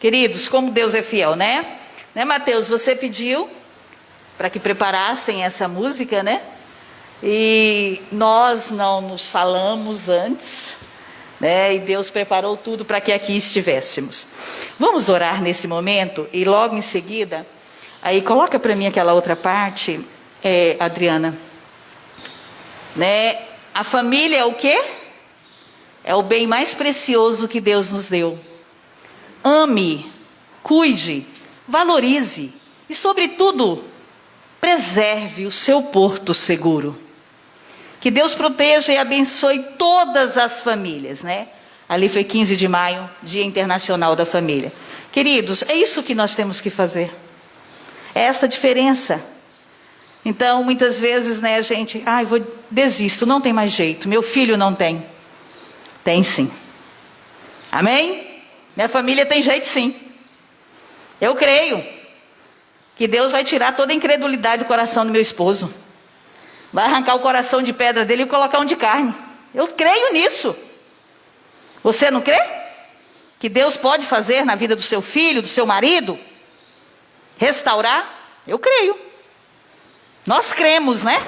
Queridos, como Deus é fiel, né? Né, Mateus? Você pediu para que preparassem essa música, né? E nós não nos falamos antes, né? E Deus preparou tudo para que aqui estivéssemos. Vamos orar nesse momento e logo em seguida, aí coloca para mim aquela outra parte, Adriana, né? A família é o quê? É o bem mais precioso que Deus nos deu. Ame, cuide, valorize e, sobretudo, preserve o seu porto seguro. Que Deus proteja e abençoe todas as famílias, né? Ali foi 15 de maio, Dia Internacional da Família. Queridos, é isso que nós temos que fazer. É essa diferença. Então, muitas vezes, né, a gente, desisto, não tem mais jeito, meu filho não tem. Tem sim. Amém? Minha família tem jeito sim. Eu creio que Deus vai tirar toda a incredulidade do coração do meu esposo. Vai arrancar o coração de pedra dele e colocar um de carne. Eu creio nisso. Você não crê? Que Deus pode fazer na vida do seu filho, do seu marido? Restaurar? Eu creio. Nós cremos, né?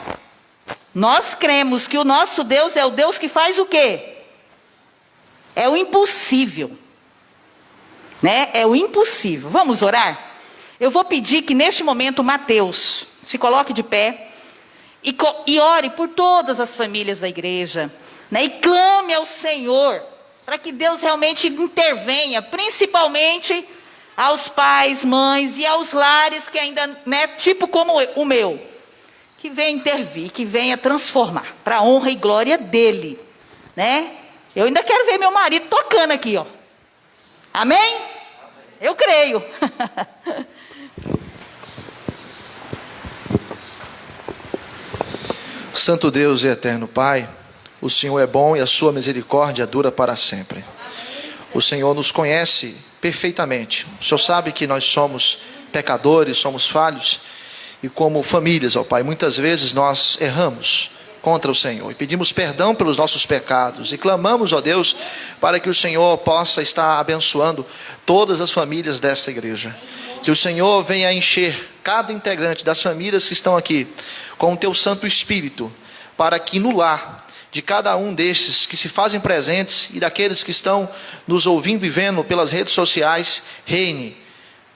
Nós cremos que o nosso Deus é o Deus que faz o quê? É o impossível. Né? É o impossível. Vamos orar? Eu vou pedir que neste momento Mateus se coloque de pé e ore por todas as famílias da igreja, né? E clame ao Senhor para que Deus realmente intervenha, principalmente aos pais, mães e aos lares que ainda, né, tipo como o meu, que venha intervir, que venha transformar para a honra e glória dele, né? Eu ainda quero ver meu marido tocando aqui, ó. Amém? Eu creio. Santo Deus e eterno Pai, o Senhor é bom e a sua misericórdia dura para sempre. O Senhor nos conhece perfeitamente. O Senhor sabe que nós somos pecadores, somos falhos. E como famílias, ó Pai, muitas vezes nós erramos contra o Senhor e pedimos perdão pelos nossos pecados e clamamos, ó Deus, para que o Senhor possa estar abençoando todas as famílias desta igreja. Que o Senhor venha encher cada integrante das famílias que estão aqui com o teu Santo Espírito, para que no lar de cada um destes que se fazem presentes e daqueles que estão nos ouvindo e vendo pelas redes sociais, reine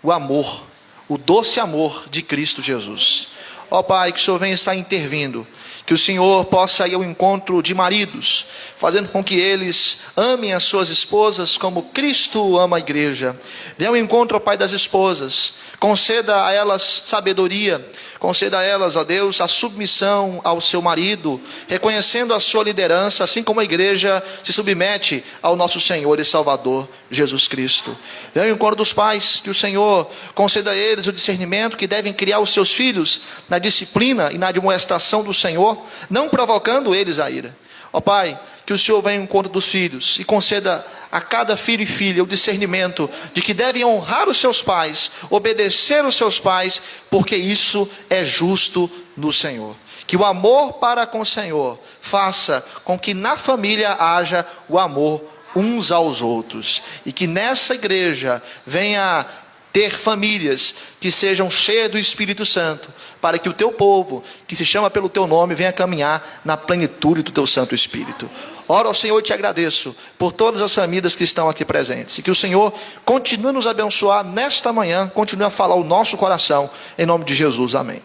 o amor, o doce amor de Cristo Jesus. Ó Pai, que o Senhor venha estar intervindo, que o Senhor possa ir ao encontro de maridos, fazendo com que eles amem as suas esposas como Cristo ama a igreja. Venha ao encontro, ó Pai, das esposas, conceda a elas sabedoria, conceda a elas, ó Deus, a submissão ao seu marido, reconhecendo a sua liderança, assim como a igreja se submete ao nosso Senhor e Salvador, Jesus Cristo. Venha ao encontro dos pais, que o Senhor conceda a eles o discernimento que devem criar os seus filhos na disciplina e na admoestação do Senhor, não provocando eles a ira. Ó Pai, que o Senhor venha ao encontro dos filhos e conceda a cada filho e filha o discernimento de que devem honrar os seus pais, obedecer os seus pais, porque isso é justo no Senhor. Que o amor para com o Senhor faça com que na família haja o amor uns aos outros, e que nessa igreja venha ter famílias que sejam cheias do Espírito Santo, para que o teu povo, que se chama pelo teu nome, venha caminhar na plenitude do teu Santo Espírito. Oro ao Senhor e te agradeço por todas as famílias que estão aqui presentes, e que o Senhor continue a nos abençoar nesta manhã, continue a falar o nosso coração, em nome de Jesus, amém.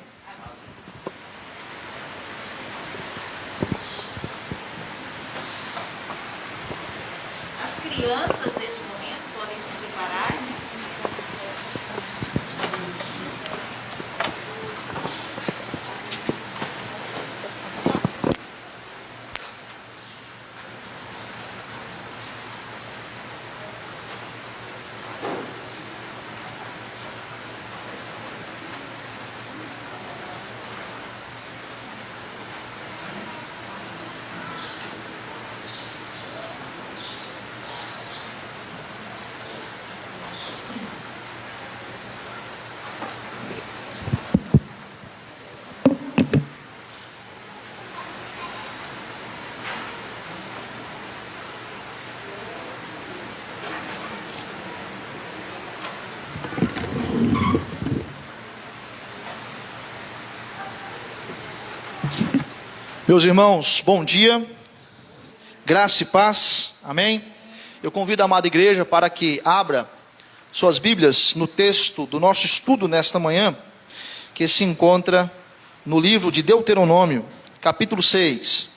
As crianças neste momento podem se separar, né? Meus irmãos, bom dia, graça e paz Amém? Eu convido a amada igreja para que abra suas Bíblias no texto do nosso estudo nesta manhã, que se encontra no livro de Deuteronômio, capítulo 6.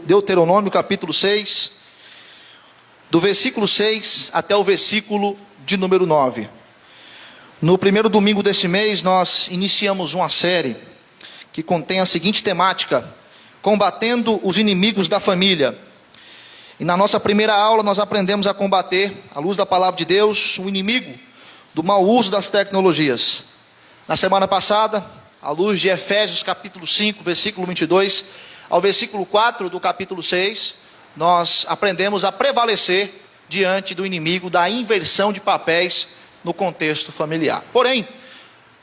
Deuteronômio, capítulo 6, do versículo 6 até o versículo de número 9. No primeiro domingo desse mês, nós iniciamos uma série que contém a seguinte temática: combatendo os inimigos da família. E na nossa primeira aula nós aprendemos a combater, à luz da palavra de Deus, o inimigo do mau uso das tecnologias. Na semana passada, à luz de Efésios capítulo 5, versículo 22 ao versículo 4 do capítulo 6, nós aprendemos a prevalecer diante do inimigo da inversão de papéis no contexto familiar. Porém,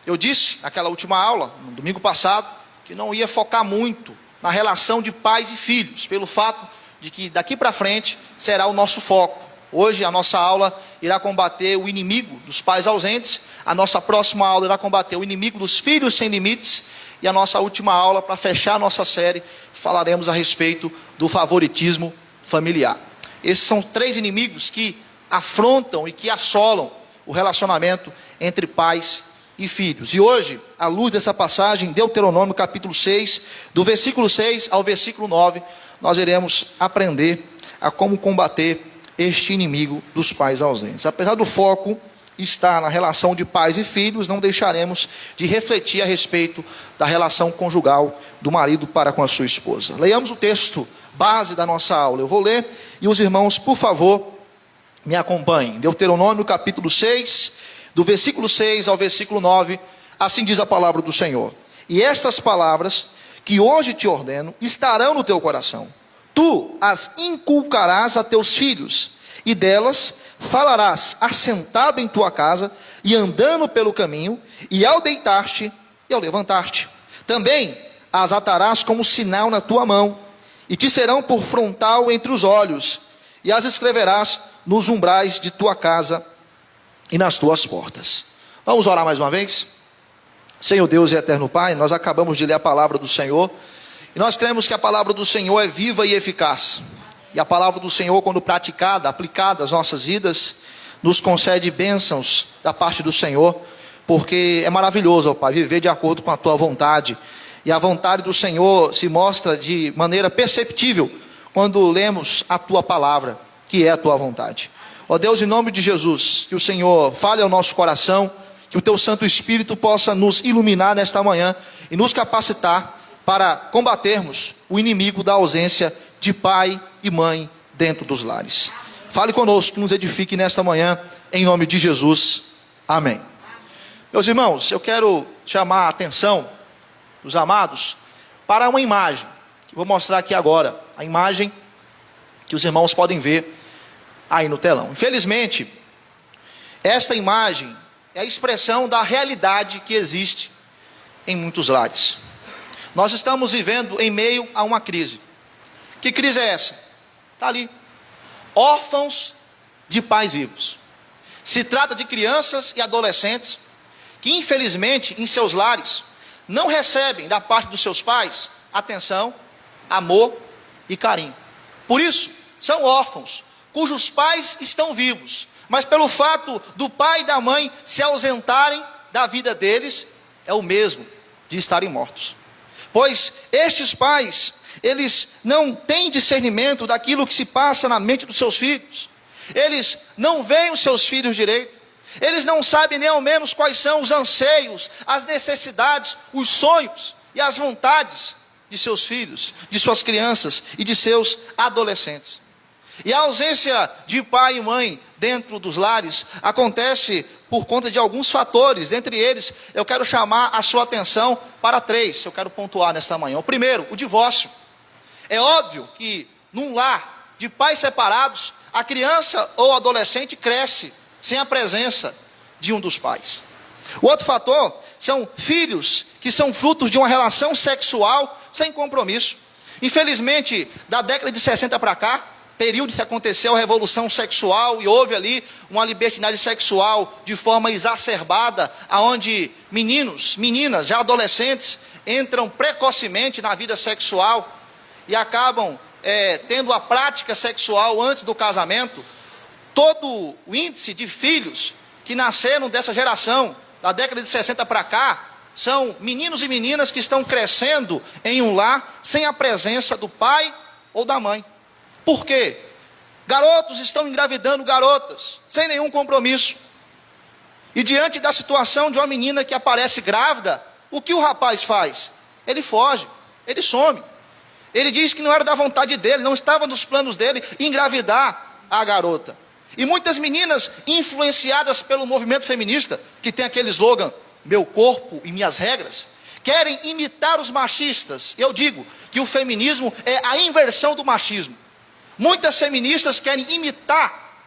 eu disse naquela última aula, no domingo passado, que não ia focar muito na relação de pais e filhos, pelo fato de que daqui para frente será o nosso foco. Hoje a nossa aula irá combater o inimigo dos pais ausentes, a nossa próxima aula irá combater o inimigo dos filhos sem limites, e a nossa última aula, para fechar a nossa série, falaremos a respeito do favoritismo familiar. Esses são três inimigos que afrontam e que assolam o relacionamento entre pais e filhos. E hoje, à luz dessa passagem, Deuteronômio capítulo 6, do versículo 6 ao versículo 9, nós iremos aprender a como combater este inimigo dos pais ausentes. Apesar do foco estar na relação de pais e filhos, não deixaremos de refletir a respeito da relação conjugal do marido para com a sua esposa. Leiamos o texto base da nossa aula. Eu vou ler e os irmãos, por favor, me acompanhem. Deuteronômio capítulo 6, do versículo 6 ao versículo 9, assim diz a palavra do Senhor: e estas palavras que hoje te ordeno estarão no teu coração. Tu as inculcarás a teus filhos, e delas falarás assentado em tua casa, e andando pelo caminho, e ao deitar-te e ao levantar-te. Também as atarás como sinal na tua mão, e te serão por frontal entre os olhos, e as escreverás nos umbrais de tua casa e nas tuas portas. Vamos orar mais uma vez? Senhor Deus e eterno Pai, nós acabamos de ler a palavra do Senhor, e nós cremos que a palavra do Senhor é viva e eficaz. E a palavra do Senhor, quando praticada, aplicada às nossas vidas, nos concede bênçãos da parte do Senhor, porque é maravilhoso, ó Pai, viver de acordo com a tua vontade. E a vontade do Senhor se mostra de maneira perceptível quando lemos a tua palavra, que é a tua vontade. Ó Deus, em nome de Jesus, que o Senhor fale ao nosso coração, que o teu Santo Espírito possa nos iluminar nesta manhã e nos capacitar para combatermos o inimigo da ausência de pai e mãe dentro dos lares. Fale conosco, nos edifique nesta manhã, em nome de Jesus. Amém. Meus irmãos, eu quero chamar a atenção dos amados para uma imagem, que vou mostrar aqui agora, a imagem que os irmãos podem ver aí no telão. Infelizmente, esta imagem é a expressão da realidade que existe em muitos lares. Nós estamos vivendo em meio a uma crise. Que crise é essa? Está ali. Órfãos de pais vivos. Se trata de crianças e adolescentes que, infelizmente, em seus lares, não recebem da parte dos seus pais atenção, amor e carinho. Por isso, são órfãos, cujos pais estão vivos, mas pelo fato do pai e da mãe se ausentarem da vida deles, é o mesmo de estarem mortos. Pois estes pais, eles não têm discernimento daquilo que se passa na mente dos seus filhos. Eles não veem os seus filhos direito. Eles não sabem nem ao menos quais são os anseios, as necessidades, os sonhos e as vontades de seus filhos, de suas crianças e de seus adolescentes. E a ausência de pai e mãe dentro dos lares acontece por conta de alguns fatores. Dentre eles, eu quero chamar a sua atenção para três, eu quero pontuar nesta manhã. O primeiro, o divórcio. É óbvio que num lar de pais separados, a criança ou adolescente cresce sem a presença de um dos pais. O outro fator são filhos que são frutos de uma relação sexual sem compromisso. Infelizmente, da década de 60 para cá, período que aconteceu a revolução sexual e houve ali uma libertinagem sexual de forma exacerbada, aonde meninos, meninas, já adolescentes, entram precocemente na vida sexual e acabam tendo a prática sexual antes do casamento, todo o índice de filhos que nasceram dessa geração, da década de 60 para cá, são meninos e meninas que estão crescendo em um lar sem a presença do pai ou da mãe. Por quê? Garotos estão engravidando garotas, sem nenhum compromisso. E diante da situação de uma menina que aparece grávida, o que o rapaz faz? Ele foge, ele some. Ele diz que não era da vontade dele, não estava nos planos dele engravidar a garota. E muitas meninas influenciadas pelo movimento feminista, que tem aquele slogan, meu corpo e minhas regras, querem imitar os machistas. Eu digo que o feminismo é a inversão do machismo. Muitas feministas querem imitar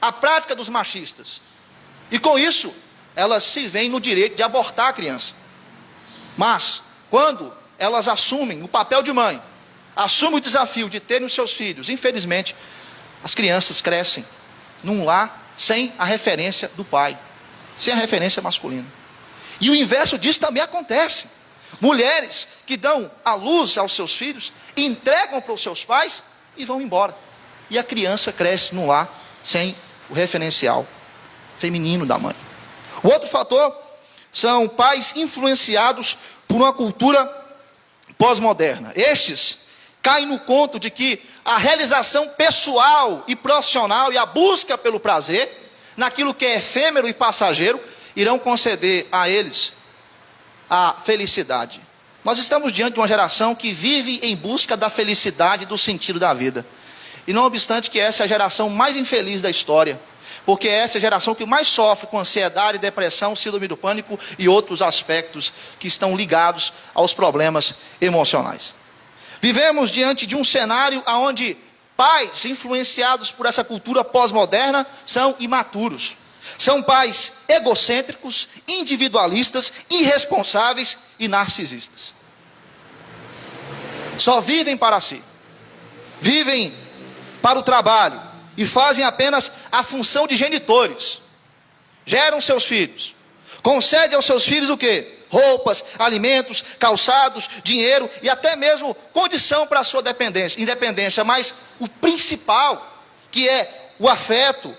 a prática dos machistas. E com isso, elas se veem no direito de abortar a criança. Mas, quando elas assumem o papel de mãe, assumem o desafio de terem os seus filhos, infelizmente, as crianças crescem num lar sem a referência do pai, sem a referência masculina. E o inverso disso também acontece. Mulheres que dão a luz aos seus filhos, entregam para os seus pais e vão embora. E a criança cresce num lar sem o referencial feminino da mãe. O outro fator são pais influenciados por uma cultura pós-moderna. Estes caem no conto de que a realização pessoal e profissional e a busca pelo prazer, naquilo que é efêmero e passageiro, irão conceder a eles a felicidade. Nós estamos diante de uma geração que vive em busca da felicidade e do sentido da vida. E não obstante que essa é a geração mais infeliz da história, porque essa é a geração que mais sofre com ansiedade, depressão, síndrome do pânico e outros aspectos que estão ligados aos problemas emocionais. Vivemos diante de um cenário onde pais influenciados por essa cultura pós-moderna são imaturos. São pais egocêntricos, individualistas, irresponsáveis e narcisistas. Só vivem para si. Vivem para o trabalho e fazem apenas a função de genitores. Geram seus filhos. Concedem aos seus filhos o quê? Roupas, alimentos, calçados, dinheiro e até mesmo condição para a sua independência. Mas o principal, que é o afeto,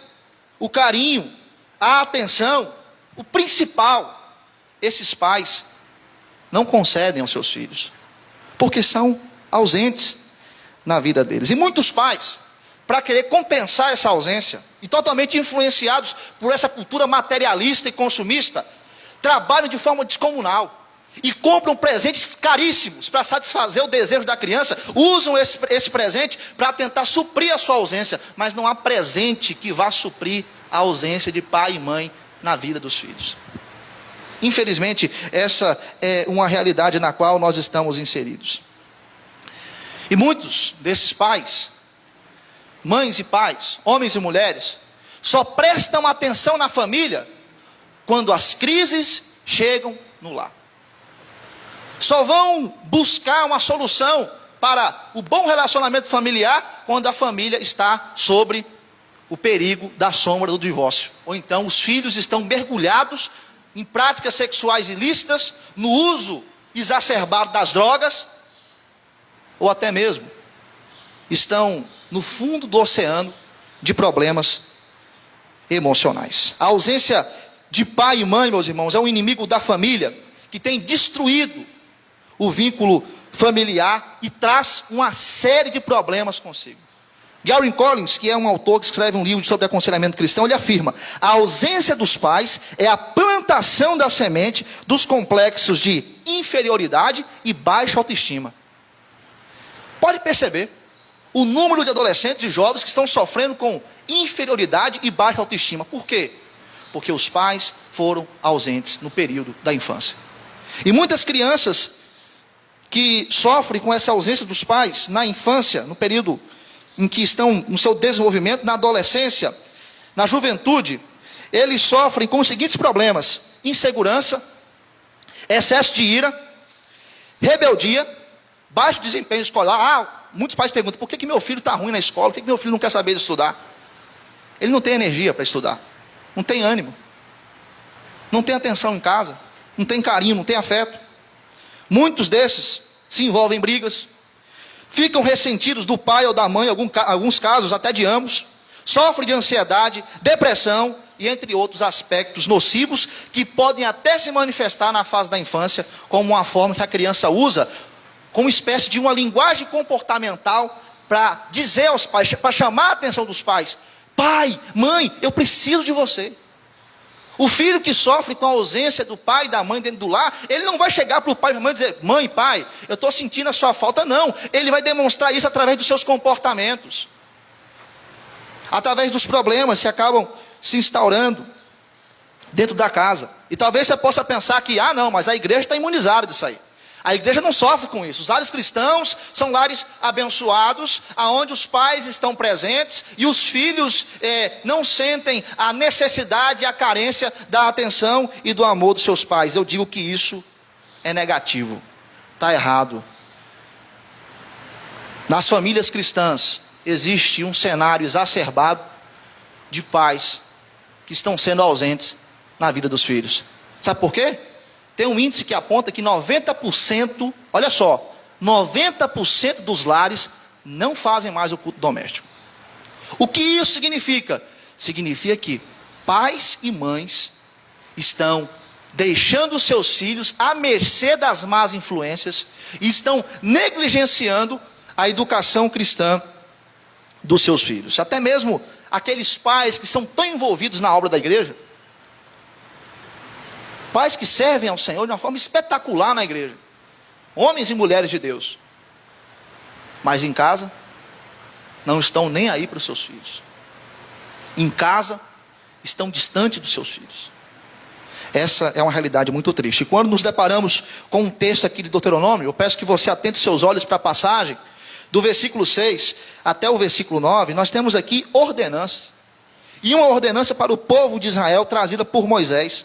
o carinho, a atenção, o principal, esses pais não concedem aos seus filhos, porque são ausentes na vida deles. E muitos pais, para querer compensar essa ausência, e totalmente influenciados por essa cultura materialista e consumista, trabalham de forma descomunal e compram presentes caríssimos para satisfazer o desejo da criança, usam esse presente para tentar suprir a sua ausência, mas não há presente que vá suprir a ausência de pai e mãe na vida dos filhos. Infelizmente, essa é uma realidade na qual nós estamos inseridos. E muitos desses pais, mães e pais, homens e mulheres, só prestam atenção na família quando as crises chegam no lar. Só vão buscar uma solução para o bom relacionamento familiar quando a família está sobre o perigo da sombra do divórcio. Ou então os filhos estão mergulhados em práticas sexuais ilícitas, no uso exacerbado das drogas, ou até mesmo estão no fundo do oceano de problemas emocionais. A ausência de pai e mãe, meus irmãos, é um inimigo da família que tem destruído o vínculo familiar e traz uma série de problemas consigo. Gary Collins, que é um autor que escreve um livro sobre aconselhamento cristão, ele afirma: a ausência dos pais é a plantação da semente dos complexos de inferioridade e baixa autoestima. Pode perceber o número de adolescentes e jovens que estão sofrendo com inferioridade e baixa autoestima. Por quê? Porque os pais foram ausentes no período da infância. E muitas crianças que sofrem com essa ausência dos pais na infância, no período em que estão no seu desenvolvimento, na adolescência, na juventude, eles sofrem com os seguintes problemas: insegurança, excesso de ira, rebeldia, baixo desempenho escolar. Muitos pais perguntam: por que meu filho está ruim na escola? Por que meu filho não quer saber de estudar? Ele não tem energia para estudar, não tem ânimo, não tem atenção em casa, não tem carinho, não tem afeto. Muitos desses se envolvem em brigas, ficam ressentidos do pai ou da mãe, em alguns casos até de ambos, sofrem de ansiedade, depressão e entre outros aspectos nocivos que podem até se manifestar na fase da infância como uma forma que a criança usa como uma espécie de uma linguagem comportamental para dizer aos pais, para chamar a atenção dos pais: pai, mãe, eu preciso de você. O filho que sofre com a ausência do pai e da mãe dentro do lar, ele não vai chegar para o pai e a mãe e dizer: mãe, pai, eu estou sentindo a sua falta. Não, ele vai demonstrar isso através dos seus comportamentos, através dos problemas que acabam se instaurando dentro da casa. E talvez você possa pensar que, não, mas a igreja está imunizada disso aí. A igreja não sofre com isso. Os lares cristãos são lares abençoados, aonde os pais estão presentes e os filhos não sentem a necessidade e a carência da atenção e do amor dos seus pais. Eu digo que isso é negativo, está errado. Nas famílias cristãs existe um cenário exacerbado de pais que estão sendo ausentes na vida dos filhos. Sabe por quê? Tem um índice que aponta que 90%, olha só, 90% dos lares não fazem mais o culto doméstico. O que isso significa? Significa que pais e mães estão deixando seus filhos à mercê das más influências e estão negligenciando a educação cristã dos seus filhos. Até mesmo aqueles pais que são tão envolvidos na obra da igreja, pais que servem ao Senhor de uma forma espetacular na igreja, homens e mulheres de Deus, mas em casa não estão nem aí para os seus filhos. Em casa estão distantes dos seus filhos. Essa é uma realidade muito triste. E quando nos deparamos com um texto aqui de Deuteronômio, eu peço que você atente seus olhos para a passagem do versículo 6 até o versículo 9. Nós temos aqui ordenanças, e uma ordenança para o povo de Israel trazida por Moisés.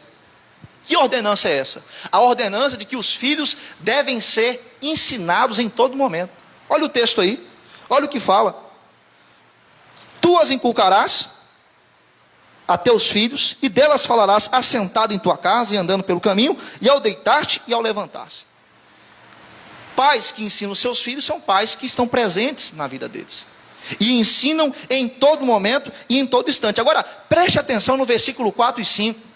Que ordenança é essa? A ordenança de que os filhos devem ser ensinados em todo momento. Olha o texto aí, olha o que fala: tu as inculcarás a teus filhos, e delas falarás assentado em tua casa e andando pelo caminho, e ao deitar-te e ao levantar-se. Pais que ensinam seus filhos são pais que estão presentes na vida deles, e ensinam em todo momento e em todo instante. Agora, preste atenção no versículo 4 e 5,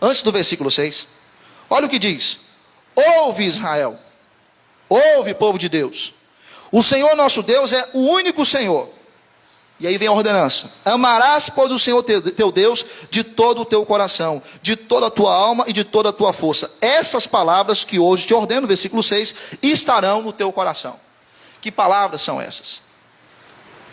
antes do versículo 6. Olha o que diz: ouve, Israel, ouve, povo de Deus, o Senhor nosso Deus é o único Senhor. E aí vem a ordenança: amarás, pois, o Senhor teu Deus de todo o teu coração, de toda a tua alma e de toda a tua força. Essas palavras que hoje te ordeno, versículo 6, estarão no teu coração. Que palavras são essas?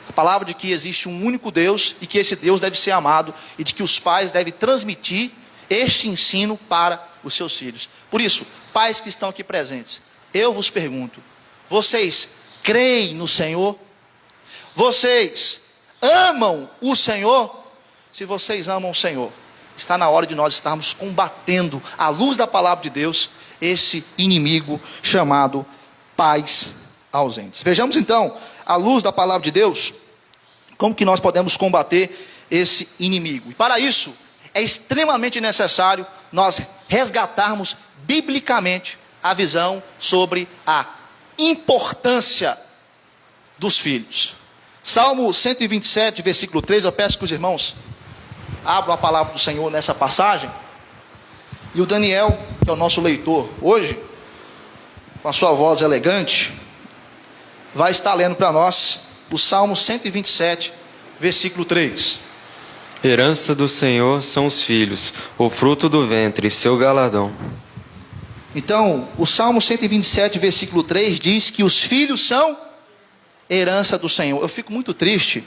A palavra de que existe um único Deus e que esse Deus deve ser amado, e de que os pais devem transmitir este ensino para os seus filhos. Por isso, pais que estão aqui presentes, eu vos pergunto: vocês creem no Senhor? Vocês amam o Senhor? Se vocês amam o Senhor, está na hora de nós estarmos combatendo, à luz da palavra de Deus, esse inimigo chamado pais ausentes. Vejamos então, à luz da palavra de Deus, como que nós podemos combater esse inimigo. E para isso, é extremamente necessário nós resgatarmos biblicamente a visão sobre a importância dos filhos. Salmo 127, versículo 3, eu peço que os irmãos abram a palavra do Senhor nessa passagem. E o Daniel, que é o nosso leitor hoje, com a sua voz elegante, vai estar lendo para nós o Salmo 127, versículo 3. Herança do Senhor são os filhos, o fruto do ventre, seu galardão. Então, o Salmo 127, versículo 3 diz que os filhos são herança do Senhor. Eu fico muito triste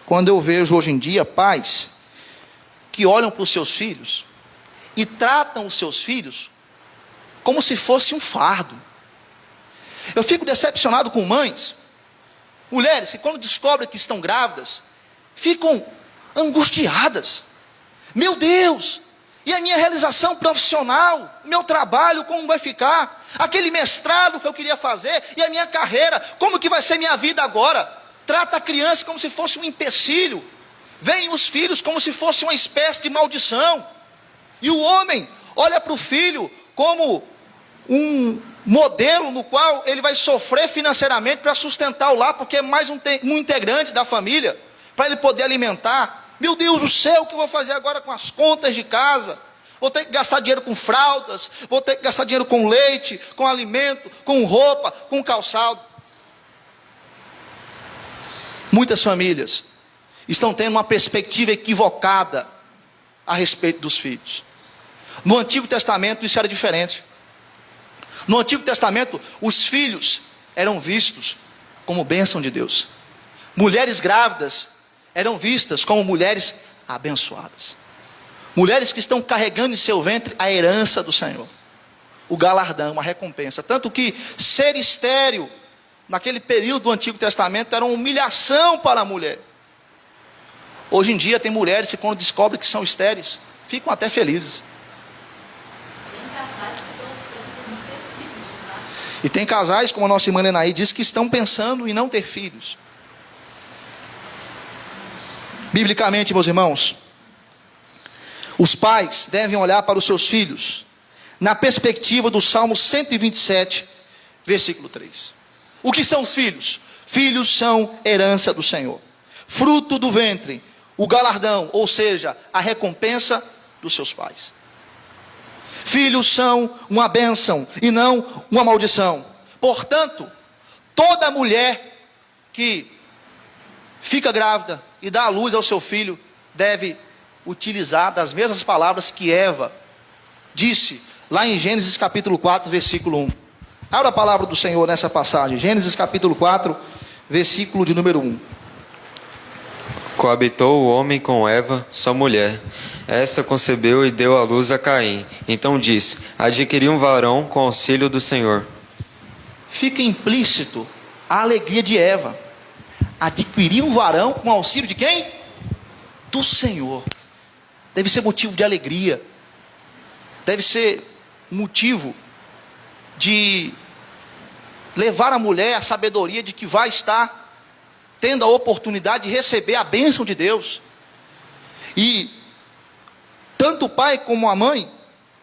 quando eu vejo hoje em dia pais que olham para os seus filhos e tratam os seus filhos como se fosse um fardo. Eu fico decepcionado com mães, mulheres que quando descobrem que estão grávidas, ficam angustiadas. Meu Deus, e a minha realização profissional, meu trabalho, como vai ficar? Aquele mestrado que eu queria fazer, e a minha carreira, como que vai ser minha vida agora? Trata a criança como se fosse um empecilho. Veem os filhos como se fosse uma espécie de maldição. E o homem olha para o filho como modelo no qual ele vai sofrer financeiramente para sustentar o lar, porque é mais um integrante da família, para ele poder alimentar. Meu Deus do céu, o que eu vou fazer agora com as contas de casa? Vou ter que gastar dinheiro com fraldas, vou ter que gastar dinheiro com leite, com alimento, com roupa, com calçado. Muitas famílias estão tendo uma perspectiva equivocada a respeito dos filhos. No Antigo Testamento isso era diferente. No Antigo Testamento os filhos eram vistos como bênção de Deus. Mulheres grávidas eram vistas como mulheres abençoadas. Mulheres que estão carregando em seu ventre a herança do Senhor, o galardão, a recompensa. Tanto que ser estéril, naquele período do Antigo Testamento, era uma humilhação para a mulher. Hoje em dia tem mulheres que quando descobrem que são estéreis, ficam até felizes. E tem casais, como a nossa irmã Lenaí diz, que estão pensando em não ter filhos. Biblicamente, meus irmãos, os pais devem olhar para os seus filhos na perspectiva do Salmo 127, versículo 3. O que são os filhos? Filhos são herança do Senhor, fruto do ventre, o galardão, ou seja, a recompensa dos seus pais. Filhos são uma bênção e não uma maldição. Portanto, toda mulher que fica grávida e dá à luz ao seu filho deve utilizar das mesmas palavras que Eva disse lá em Gênesis capítulo 4, versículo 1. Abra a palavra do Senhor nessa passagem, Gênesis capítulo 4, versículo de número 1. Coabitou o homem com Eva, sua mulher. Esta concebeu e deu à luz a Caim. Então disse: adquiri um varão com auxílio do Senhor. Fica implícito a alegria de Eva. Adquirir um varão com auxílio de quem? Do Senhor. Deve ser motivo de alegria. Deve ser motivo de levar a mulher a sabedoria de que vai estar tendo a oportunidade de receber a bênção de Deus. E tanto o pai como a mãe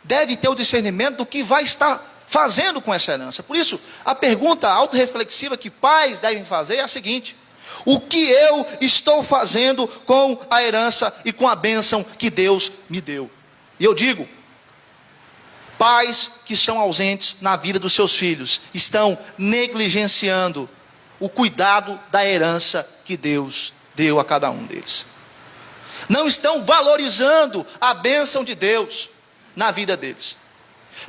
deve ter o discernimento do que vai estar fazendo com essa herança. Por isso, a pergunta autorreflexiva que pais devem fazer é a seguinte: o que eu estou fazendo com a herança e com a bênção que Deus me deu? E eu digo, pais que são ausentes na vida dos seus filhos estão negligenciando o cuidado da herança que Deus deu a cada um deles. Não estão valorizando a bênção de Deus na vida deles.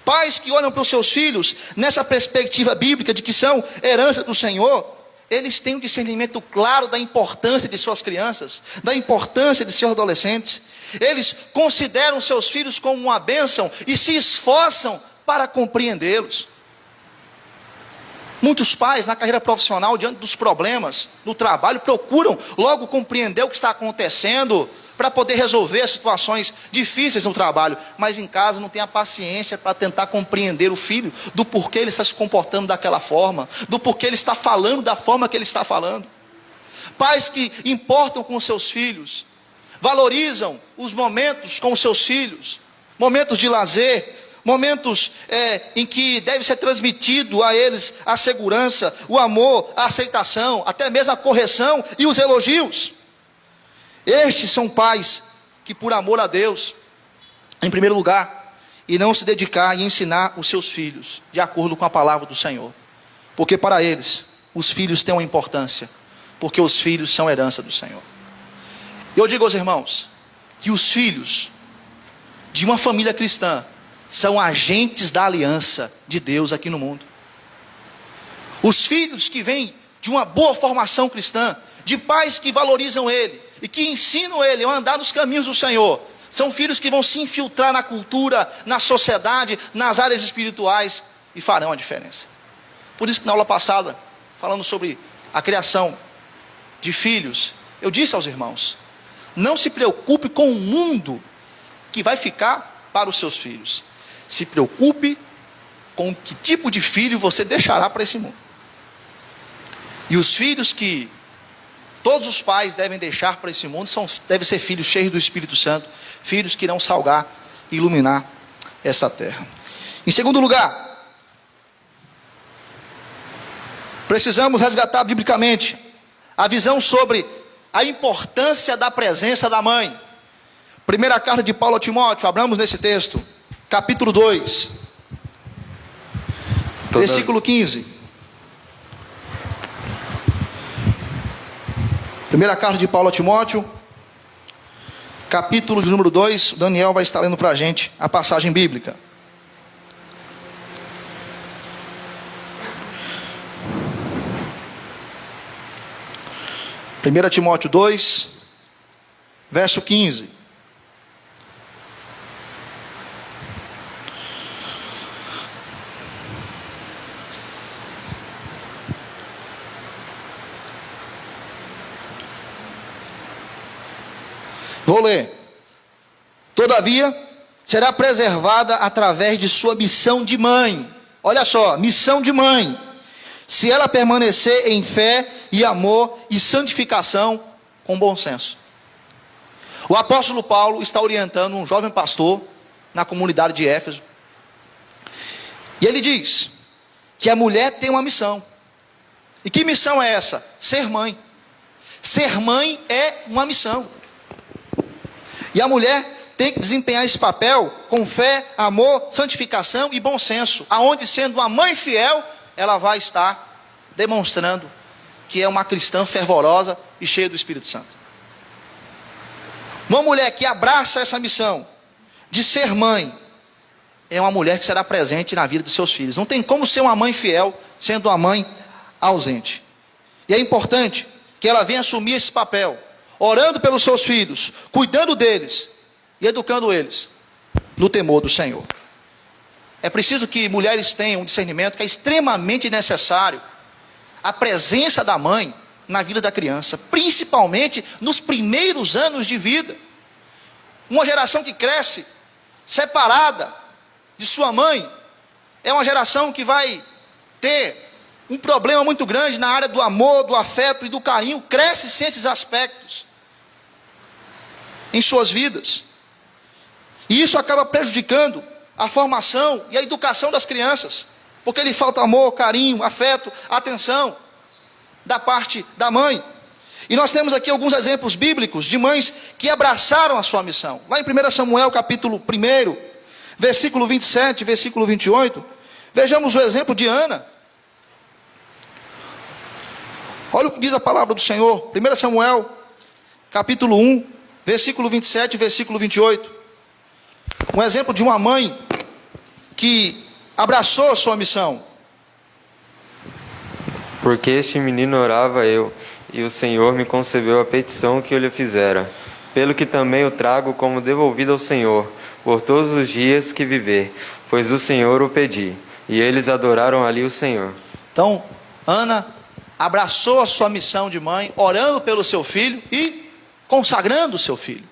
Pais que olham para os seus filhos nessa perspectiva bíblica de que são herança do Senhor, eles têm um discernimento claro da importância de suas crianças, da importância de seus adolescentes. Eles consideram seus filhos como uma bênção e se esforçam para compreendê-los. Muitos pais na carreira profissional, diante dos problemas no trabalho, procuram logo compreender o que está acontecendo para poder resolver as situações difíceis no trabalho, mas em casa não tem a paciência para tentar compreender o filho, do porquê ele está se comportando daquela forma, do porquê ele está falando da forma que ele está falando. Pais que importam com seus filhos, valorizam os momentos com seus filhos, momentos de lazer, momentos em que deve ser transmitido a eles a segurança, o amor, a aceitação, até mesmo a correção e os elogios. Estes são pais que, por amor a Deus, em primeiro lugar, irão se dedicar e ensinar os seus filhos de acordo com a palavra do Senhor, porque para eles os filhos têm uma importância, porque os filhos são herança do Senhor. Eu digo aos irmãos que os filhos de uma família cristã são agentes da aliança de Deus aqui no mundo. Os filhos que vêm de uma boa formação cristã, de pais que valorizam ele e que ensinam ele a andar nos caminhos do Senhor, são filhos que vão se infiltrar na cultura, na sociedade, nas áreas espirituais e farão a diferença. Por isso que na aula passada, falando sobre a criação de filhos, eu disse aos irmãos: não se preocupe com o mundo que vai ficar para os seus filhos. Se preocupe com que tipo de filho você deixará para esse mundo. E os filhos que todos os pais devem deixar para esse mundo devem ser filhos cheios do Espírito Santo, filhos que irão salgar e iluminar essa terra. Em segundo lugar, Precisamos resgatar biblicamente a visão sobre a importância da presença da mãe. Primeira carta de Paulo a Timóteo, abramos nesse texto, capítulo 2, versículo 15. Primeira carta de Paulo a Timóteo, capítulo de número 2, Daniel vai estar lendo para a gente a passagem bíblica. Primeira Timóteo 2, verso 15. Vou ler. Todavia, será preservada através de sua missão de mãe. Olha só, missão de mãe. Se ela permanecer em fé e amor e santificação com bom senso. O apóstolo Paulo está orientando um jovem pastor na comunidade de Éfeso. E ele diz que a mulher tem uma missão. E que missão é essa? Ser mãe. Ser mãe é uma missão. E a mulher tem que desempenhar esse papel com fé, amor, santificação e bom senso. Aonde, sendo uma mãe fiel, ela vai estar demonstrando que é uma cristã fervorosa e cheia do Espírito Santo. Uma mulher que abraça essa missão de ser mãe, é uma mulher que será presente na vida dos seus filhos. Não tem como ser uma mãe fiel sendo uma mãe ausente. E é importante que ela venha assumir esse papel, orando pelos seus filhos, cuidando deles e educando eles no temor do Senhor. É preciso que mulheres tenham um discernimento que é extremamente necessário a presença da mãe na vida da criança, principalmente nos primeiros anos de vida. Uma geração que cresce separada de sua mãe é uma geração que vai ter um problema muito grande na área do amor, do afeto e do carinho. Cresce sem esses aspectos em suas vidas, e isso acaba prejudicando a formação e a educação das crianças, porque lhe falta amor, carinho, afeto, atenção da parte da mãe. E nós temos aqui alguns exemplos bíblicos de mães que abraçaram a sua missão. Lá em 1 Samuel capítulo 1, versículo 27, versículo 28, vejamos o exemplo de Ana. Olha o que diz a palavra do Senhor, 1 Samuel capítulo 1, versículo 27 e versículo 28. Um exemplo de uma mãe que abraçou a sua missão. Porque este menino orava eu, e o Senhor me concebeu a petição que eu lhe fizera. Pelo que também o trago como devolvido ao Senhor, por todos os dias que viver, pois o Senhor o pedi. E eles adoraram ali o Senhor. Então, Ana abraçou a sua missão de mãe, orando pelo seu filho e consagrando o seu filho.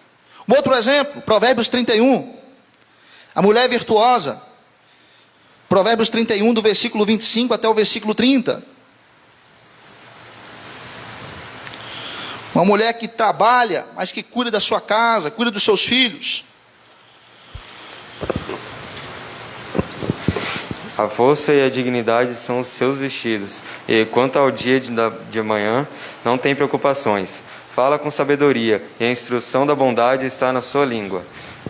Um outro exemplo, Provérbios 31. A mulher virtuosa. Provérbios 31, do versículo 25 até o versículo 30. Uma mulher que trabalha, mas que cuida da sua casa, cuida dos seus filhos. A força e a dignidade são os seus vestidos, e quanto ao dia de manhã, não tem preocupações. Fala com sabedoria, e a instrução da bondade está na sua língua.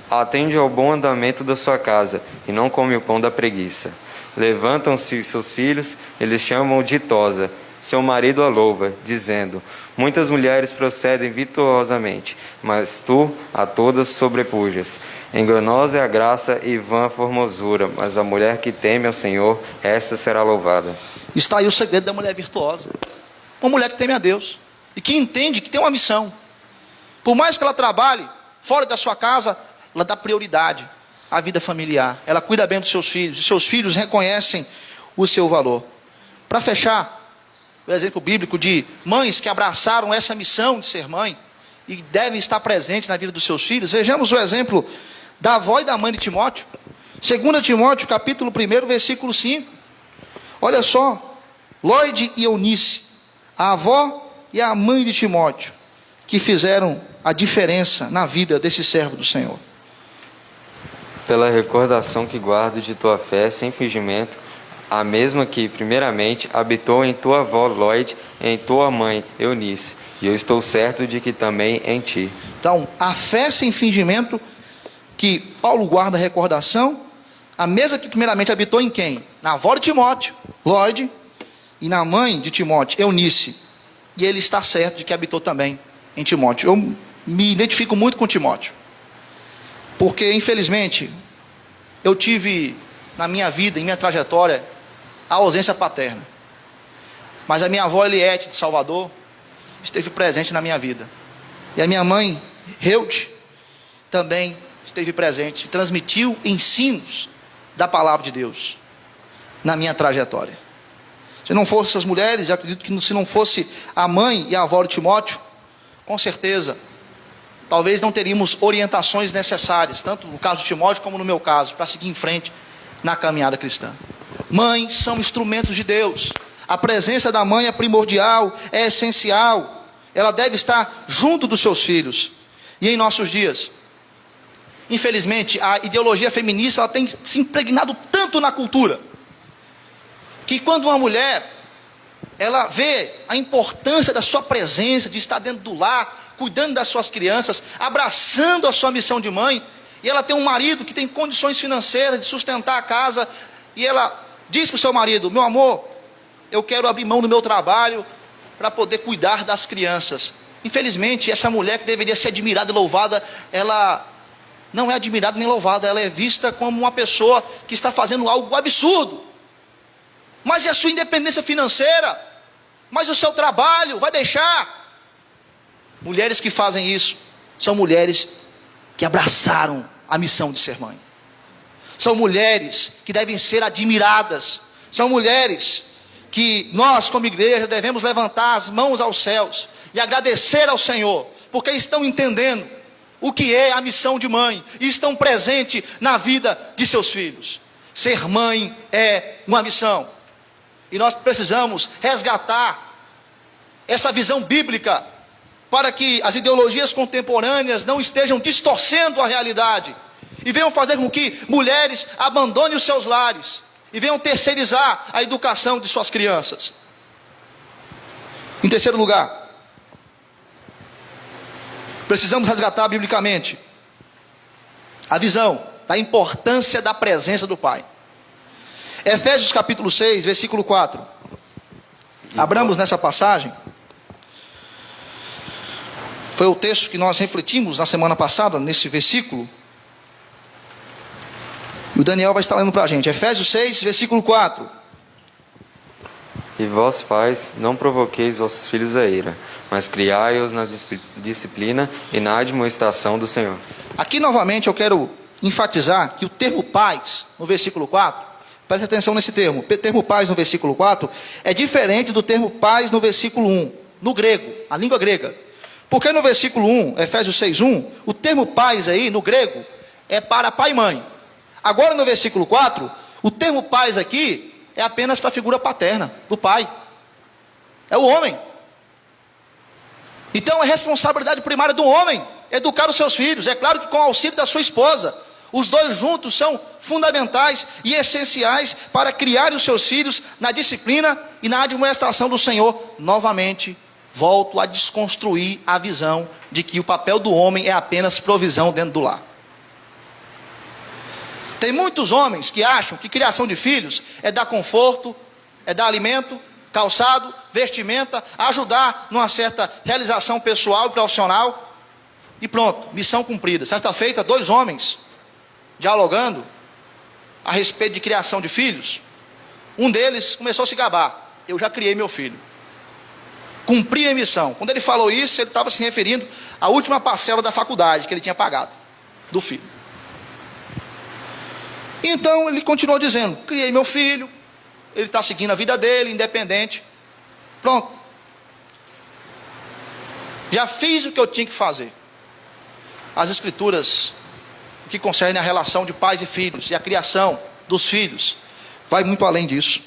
Atende ao bom andamento da sua casa, e não come o pão da preguiça. Levantam-se seus filhos, eles chamam ditosa. Seu marido a louva, dizendo: muitas mulheres procedem virtuosamente, mas tu a todas sobrepujas. Enganosa é a graça e vã a formosura, mas a mulher que teme ao Senhor, esta será louvada. Está aí o segredo da mulher virtuosa. Uma mulher que teme a Deus e que entende que tem uma missão. Por mais que ela trabalhe fora da sua casa, ela dá prioridade à vida familiar. Ela cuida bem dos seus filhos, e seus filhos reconhecem o seu valor. Para fechar, o exemplo bíblico de mães que abraçaram essa missão de ser mãe e devem estar presentes na vida dos seus filhos. Vejamos o exemplo da avó e da mãe de Timóteo. 2 Timóteo, capítulo 1, versículo 5. Olha só, Lóide e Eunice, a avó e a mãe de Timóteo, que fizeram a diferença na vida desse servo do Senhor. Pela recordação que guardo de tua fé sem fingimento, a mesma que, primeiramente, habitou em tua avó Lloyd e em tua mãe Eunice, e eu estou certo de que também em ti. Então, a fé sem fingimento, que Paulo guarda a recordação, a mesma que primeiramente habitou em quem? Na avó de Timóteo, Lloyd, e na mãe de Timóteo, Eunice. E ele está certo de que habitou também em Timóteo. Eu me identifico muito com Timóteo, porque infelizmente eu tive na minha vida, em minha trajetória, a ausência paterna. Mas a minha avó Eliette de Salvador esteve presente na minha vida. E a minha mãe Heude também esteve presente, transmitiu ensinos da palavra de Deus na minha trajetória. Se não fossem essas mulheres, eu acredito que se não fosse a mãe e a avó de Timóteo, com certeza, talvez não teríamos orientações necessárias, tanto no caso de Timóteo como no meu caso, para seguir em frente na caminhada cristã. Mães são instrumentos de Deus. A presença da mãe é primordial, é essencial. Ela deve estar junto dos seus filhos. E em nossos dias, infelizmente, a ideologia feminista ela tem se impregnado tanto na cultura, que quando uma mulher ela vê a importância da sua presença, de estar dentro do lar, cuidando das suas crianças, abraçando a sua missão de mãe, e ela tem um marido que tem condições financeiras de sustentar a casa, e ela diz para o seu marido: meu amor, eu quero abrir mão do meu trabalho para poder cuidar das crianças. Infelizmente, essa mulher que deveria ser admirada e louvada, ela não é admirada nem louvada, ela é vista como uma pessoa que está fazendo algo absurdo. Mas e a sua independência financeira? Mas o seu trabalho vai deixar? Mulheres que fazem isso são mulheres que abraçaram a missão de ser mãe. São mulheres que devem ser admiradas. São mulheres que nós, como igreja, devemos levantar as mãos aos céus e agradecer ao Senhor, porque estão entendendo o que é a missão de mãe e estão presentes na vida de seus filhos. Ser mãe é uma missão. E nós precisamos resgatar essa visão bíblica para que as ideologias contemporâneas não estejam distorcendo a realidade e venham fazer com que mulheres abandonem os seus lares e venham terceirizar a educação de suas crianças. Em terceiro lugar, precisamos resgatar biblicamente a visão da importância da presença do Pai. Efésios capítulo 6, versículo 4. Abramos nessa passagem. Foi o texto que nós refletimos na semana passada, nesse versículo. E o Daniel vai estar lendo para a gente. Efésios 6, versículo 4. E vós, pais, não provoqueis vossos filhos a ira, mas criai-os na disciplina e na admoestação do Senhor. Aqui novamente eu quero enfatizar que o termo pais, no versículo 4, preste atenção nesse termo. O termo pais no versículo 4 é diferente do termo pais no versículo 1, no grego, a língua grega. Porque no versículo 1, Efésios 6:1, o termo pais aí, no grego, é para pai e mãe. Agora no versículo 4, o termo pais aqui é apenas para a figura paterna, do pai. É o homem. Então é responsabilidade primária do homem educar os seus filhos. É claro que com o auxílio da sua esposa. Os dois juntos são fundamentais e essenciais para criar os seus filhos na disciplina e na admoestação do Senhor. Novamente, volto a desconstruir a visão de que o papel do homem é apenas provisão dentro do lar. Tem muitos homens que acham que criação de filhos é dar conforto, é dar alimento, calçado, vestimenta, ajudar numa certa realização pessoal e profissional. E pronto, missão cumprida. Certa feita, dois homens dialogando a respeito de criação de filhos, um deles começou a se gabar: eu já criei meu filho, cumpri a missão. Quando ele falou isso, ele estava se referindo à última parcela da faculdade que ele tinha pagado, do filho. Então ele continuou dizendo: criei meu filho, ele está seguindo a vida dele, independente, pronto, já fiz o que eu tinha que fazer. As escrituras que concernem a relação de pais e filhos e a criação dos filhos vai muito além disso.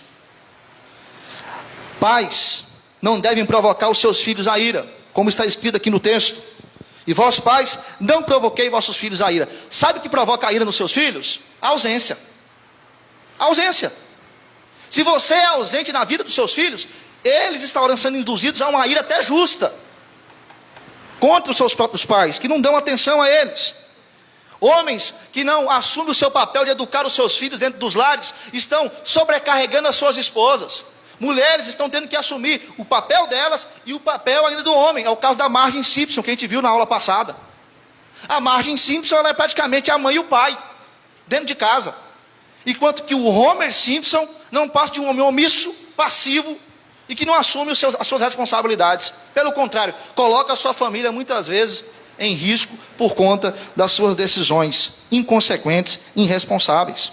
Pais não devem provocar os seus filhos a ira, como está escrito aqui no texto. E vós, pais, não provoquei vossos filhos a ira. Sabe o que provoca a ira nos seus filhos? A ausência. A ausência. Se você é ausente na vida dos seus filhos, eles estarão sendo induzidos a uma ira até justa contra os seus próprios pais, que não dão atenção a eles. Homens que não assumem o seu papel de educar os seus filhos dentro dos lares, estão sobrecarregando as suas esposas. Mulheres estão tendo que assumir o papel delas e o papel ainda do homem. É o caso da Marge Simpson, que a gente viu na aula passada. A Marge Simpson, ela é praticamente a mãe e o pai, dentro de casa. Enquanto que o Homer Simpson não passa de um homem omisso, passivo, e que não assume as suas responsabilidades. Pelo contrário, coloca a sua família muitas vezes em risco por conta das suas decisões inconsequentes, irresponsáveis.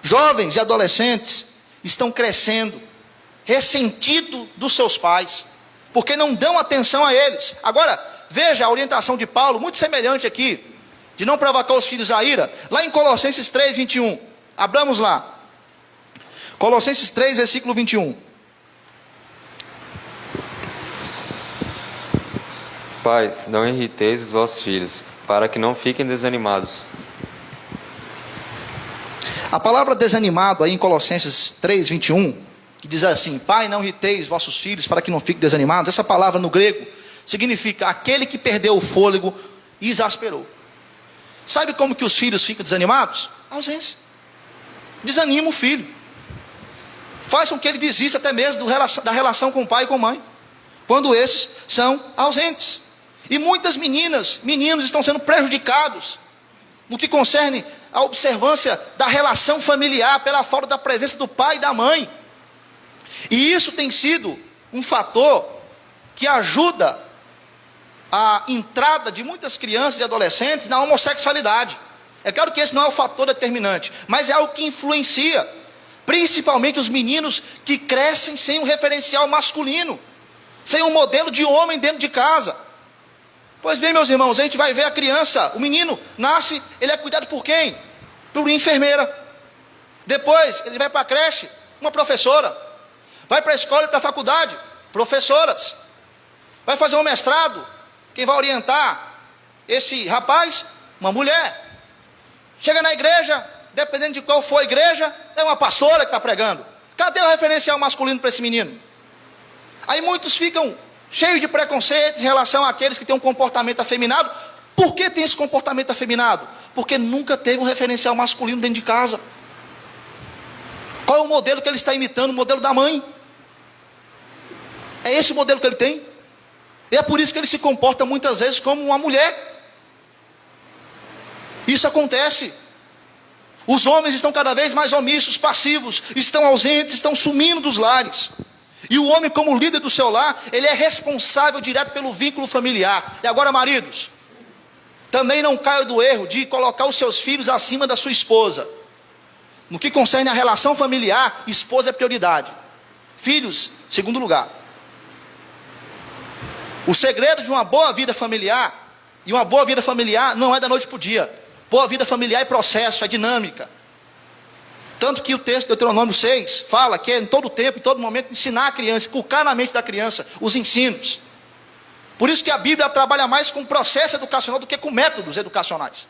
Jovens e adolescentes estão crescendo, ressentidos dos seus pais, porque não dão atenção a eles. Agora, veja a orientação de Paulo, muito semelhante aqui, de não provocar os filhos a ira, lá em Colossenses 3, 21. Abramos lá. Colossenses 3, versículo 21. Pais, não irriteis os vossos filhos, para que não fiquem desanimados. A palavra desanimado aí em Colossenses 3, 21, que diz assim: pai, não irriteis vossos filhos, para que não fiquem desanimados. Essa palavra no grego significa aquele que perdeu o fôlego e exasperou. Sabe como que os filhos ficam desanimados? Ausência. Desanima o filho. Faz com que ele desista até mesmo da relação com o pai e com a mãe, quando esses são ausentes. E muitas meninas, meninos estão sendo prejudicados no que concerne a observância da relação familiar pela falta da presença do pai e da mãe. E isso tem sido um fator que ajuda a entrada de muitas crianças e adolescentes na homossexualidade. É claro que esse não é o fator determinante, mas é algo que influencia, principalmente os meninos que crescem sem um referencial masculino, sem um modelo de homem dentro de casa. Pois bem, meus irmãos, a gente vai ver a criança, o menino nasce, ele é cuidado por quem? Por uma enfermeira. Depois ele vai para a creche, uma professora. Vai para a escola e para a faculdade, professoras. Vai fazer um mestrado, quem vai orientar esse rapaz? Uma mulher. Chega na igreja, dependendo de qual for a igreja, é uma pastora que está pregando. Cadê o referencial masculino para esse menino? Aí muitos ficam cheios de preconceitos em relação àqueles que têm um comportamento afeminado. Por que tem esse comportamento afeminado? Porque nunca teve um referencial masculino dentro de casa. Qual é o modelo que ele está imitando? O modelo da mãe. É esse o modelo que ele tem. E é por isso que ele se comporta muitas vezes como uma mulher. Isso acontece. Os homens estão cada vez mais omissos, passivos, estão ausentes, estão sumindo dos lares. E o homem, como líder do seu lar, ele é responsável direto pelo vínculo familiar. E agora, maridos, também não caiam do erro de colocar os seus filhos acima da sua esposa. No que concerne a relação familiar, esposa é prioridade. Filhos, segundo lugar. O segredo de uma boa vida familiar, e uma boa vida familiar não é da noite para o dia. Boa vida familiar é processo, é dinâmica. Tanto que o texto de Deuteronômio 6 fala que é em todo tempo, em todo momento, ensinar a criança, inculcar na mente da criança os ensinos. Por isso que a Bíblia trabalha mais com processo educacional do que com métodos educacionais.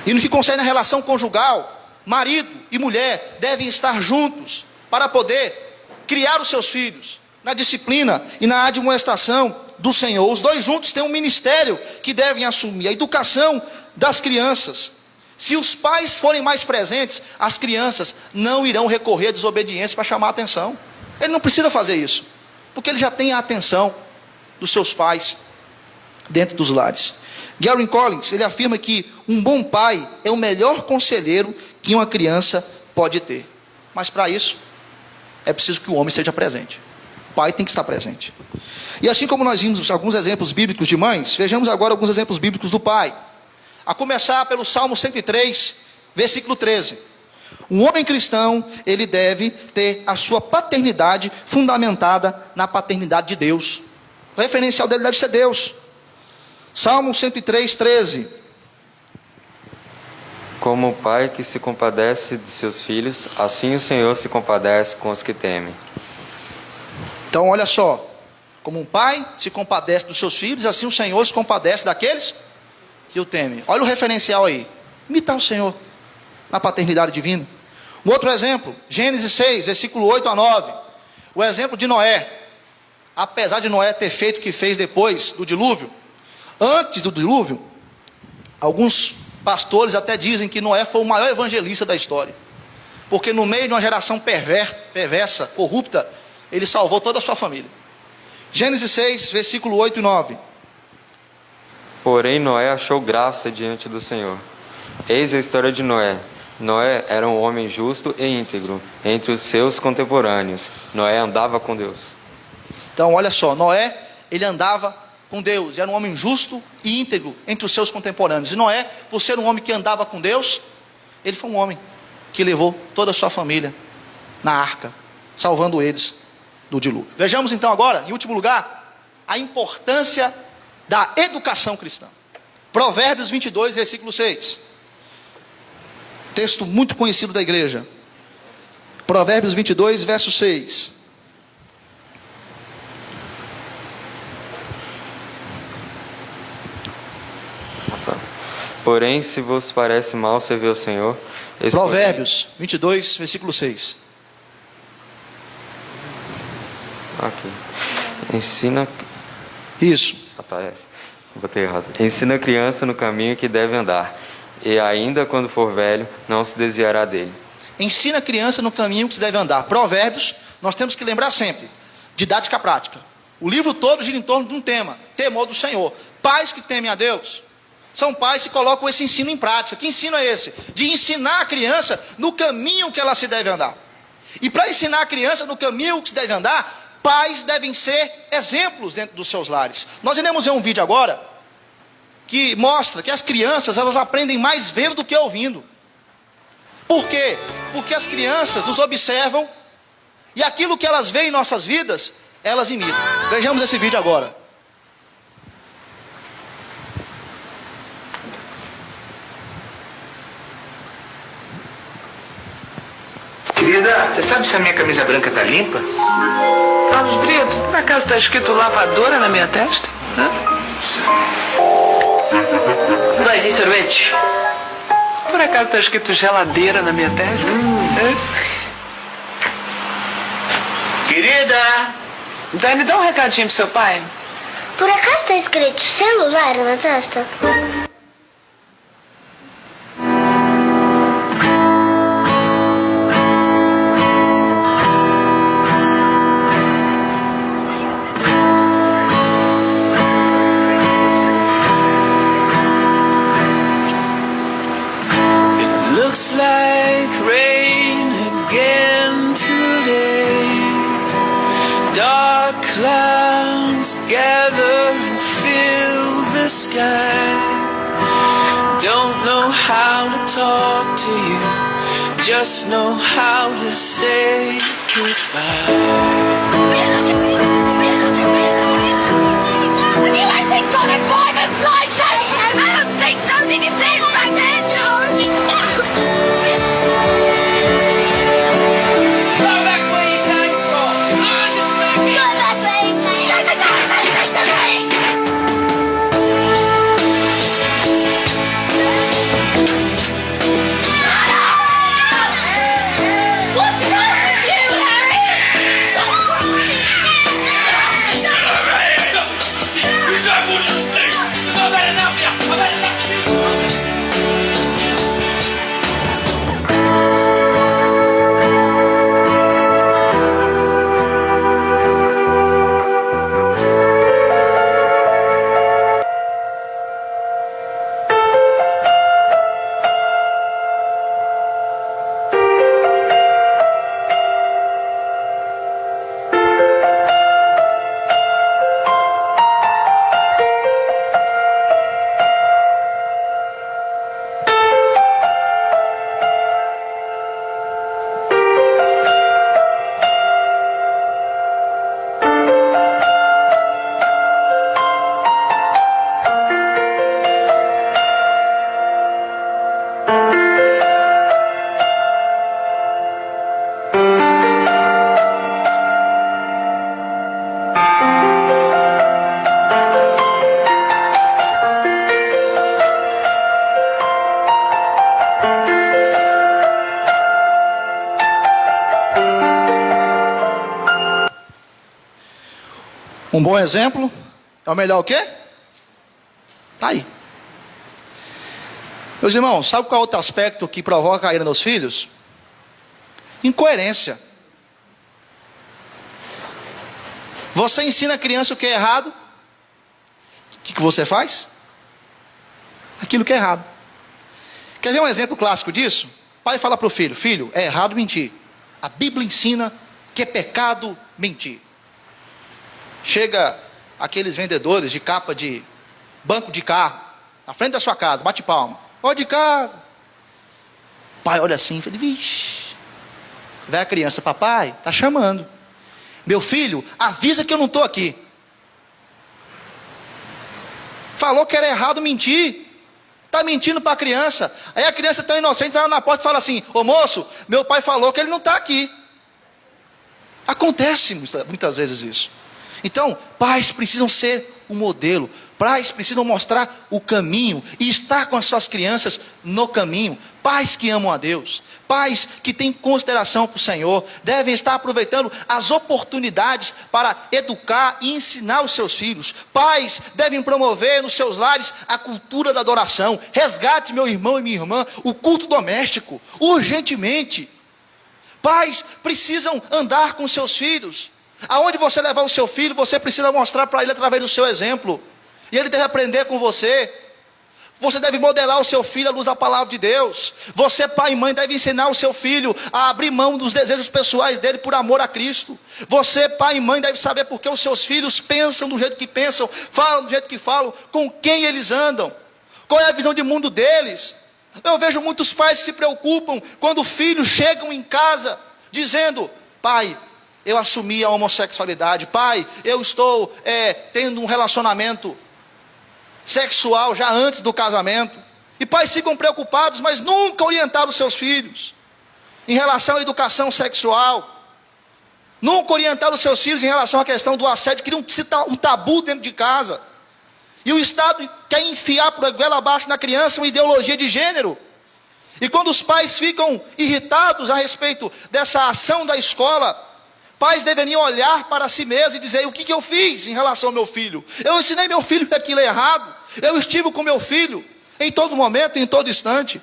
E no que concerne a relação conjugal, marido e mulher devem estar juntos para poder criar os seus filhos na disciplina e na admoestação do Senhor. Os dois juntos têm um ministério que devem assumir, a educação das crianças. Se os pais forem mais presentes, as crianças não irão recorrer à desobediência para chamar a atenção. Ele não precisa fazer isso, porque ele já tem a atenção dos seus pais dentro dos lares. Gary Collins, ele afirma que um bom pai é o melhor conselheiro que uma criança pode ter. Mas para isso, é preciso que o homem seja presente. O pai tem que estar presente. E assim como nós vimos alguns exemplos bíblicos de mães, vejamos agora alguns exemplos bíblicos do pai. A começar pelo Salmo 103, versículo 13. Um homem cristão, ele deve ter a sua paternidade fundamentada na paternidade de Deus. O referencial dele deve ser Deus. Salmo 103, 13. Como o pai que se compadece de seus filhos, assim o Senhor se compadece com os que temem. Então olha só, como um pai se compadece dos seus filhos, assim o Senhor se compadece daqueles que o temem. Olha o referencial aí, imitar o Senhor na paternidade divina. Um outro exemplo, Gênesis 6, versículo 8 a 9. O exemplo de Noé. Apesar de Noé ter feito o que fez depois do dilúvio, antes do dilúvio, alguns pastores até dizem que Noé foi o maior evangelista da história. Porque no meio de uma geração perversa, corrupta, ele salvou toda a sua família. Gênesis 6, versículo 8 e 9. Porém, Noé achou graça diante do Senhor. Eis a história de Noé. Noé era um homem justo e íntegro entre os seus contemporâneos. Noé andava com Deus. Então, olha só, Noé, ele andava com Deus, e era um homem justo e íntegro entre os seus contemporâneos. E Noé, por ser um homem que andava com Deus, ele foi um homem que levou toda a sua família na arca, salvando eles do dilúvio. Vejamos então agora, em último lugar, a importância da educação cristã. Provérbios 22, versículo 6. Texto muito conhecido da igreja. Provérbios 22, verso 6. Porém, se vos parece mal servir ao Senhor... Provérbios 22, versículo 6. Aqui. Ensina... Isso. Botei errado. Ensina a criança no caminho que deve andar, e ainda quando for velho, não se desviará dele. Ensina a criança no caminho que se deve andar. Provérbios, nós temos que lembrar sempre. Didática prática. O livro todo gira em torno de um tema. Temor do Senhor. Pais que temem a Deus são pais que colocam esse ensino em prática. Que ensino é esse? De ensinar a criança no caminho que ela se deve andar. E para ensinar a criança no caminho que se deve andar, pais devem ser exemplos dentro dos seus lares. Nós iremos ver um vídeo agora que mostra que as crianças, elas aprendem mais vendo do que ouvindo. Por quê? Porque as crianças nos observam e aquilo que elas veem em nossas vidas, elas imitam. Vejamos esse vídeo agora. Querida, você sabe se a minha camisa branca tá limpa? Carlos Brito, por acaso está escrito lavadora na minha testa? Vai, tem sorvete? Por acaso está escrito geladeira na minha testa? Querida! Dani, dá um recadinho pro seu pai. Por acaso está escrito celular na testa? Looks like rain again today. Dark clouds gather and fill the sky. Don't know how to talk to you, just know how to say goodbye. When you actually got a driver's license, I don't think so. Did you say it's back there, George? Go back where you came from. Learn to speak. Go back where you came. What's wrong with you, Harry? Um bom exemplo é o melhor o quê? Tá aí. Meus irmãos, sabe qual é outro aspecto que provoca a ira nos filhos? Incoerência. Você ensina a criança o que é errado. O que você faz? Aquilo que é errado. Quer ver um exemplo clássico disso? O pai fala para o filho: filho, é errado mentir. A Bíblia ensina que é pecado mentir. Chega aqueles vendedores de capa de banco de carro, na frente da sua casa, bate palma. Ó de casa. O pai olha assim e fala: vixe. Vai a criança: papai, está chamando. Meu filho, avisa que eu não estou aqui. Falou que era errado mentir. Está mentindo para a criança. Aí a criança tão inocente vai lá na porta e fala assim: ô moço, meu pai falou que ele não está aqui. Acontece muitas vezes isso. Então, pais precisam ser um modelo. Pais precisam mostrar o caminho e estar com as suas crianças no caminho. Pais que amam a Deus, pais que têm consideração para o Senhor, devem estar aproveitando as oportunidades para educar e ensinar os seus filhos. Pais devem promover nos seus lares a cultura da adoração. Resgate, meu irmão e minha irmã, o culto doméstico, urgentemente. Pais precisam andar com seus filhos. Aonde você levar o seu filho, você precisa mostrar para ele através do seu exemplo. E ele deve aprender com você. Você deve modelar o seu filho à luz da palavra de Deus. Você, pai e mãe, deve ensinar o seu filho a abrir mão dos desejos pessoais dele por amor a Cristo. Você, pai e mãe, deve saber por que os seus filhos pensam do jeito que pensam, falam do jeito que falam, com quem eles andam, qual é a visão de mundo deles. Eu vejo muitos pais que se preocupam quando filhos chegam em casa dizendo: pai, eu assumi a homossexualidade. Pai, eu estou tendo um relacionamento sexual já antes do casamento. E pais ficam preocupados, mas nunca orientaram os seus filhos em relação à educação sexual. Nunca orientaram os seus filhos em relação à questão do assédio. Criam um tabu dentro de casa. E o Estado quer enfiar por goela abaixo na criança uma ideologia de gênero. E quando os pais ficam irritados a respeito dessa ação da escola, pais deveriam olhar para si mesmos e dizer: o que eu fiz em relação ao meu filho? Eu ensinei meu filho que aquilo é errado. Eu estive com meu filho em todo momento, em todo instante.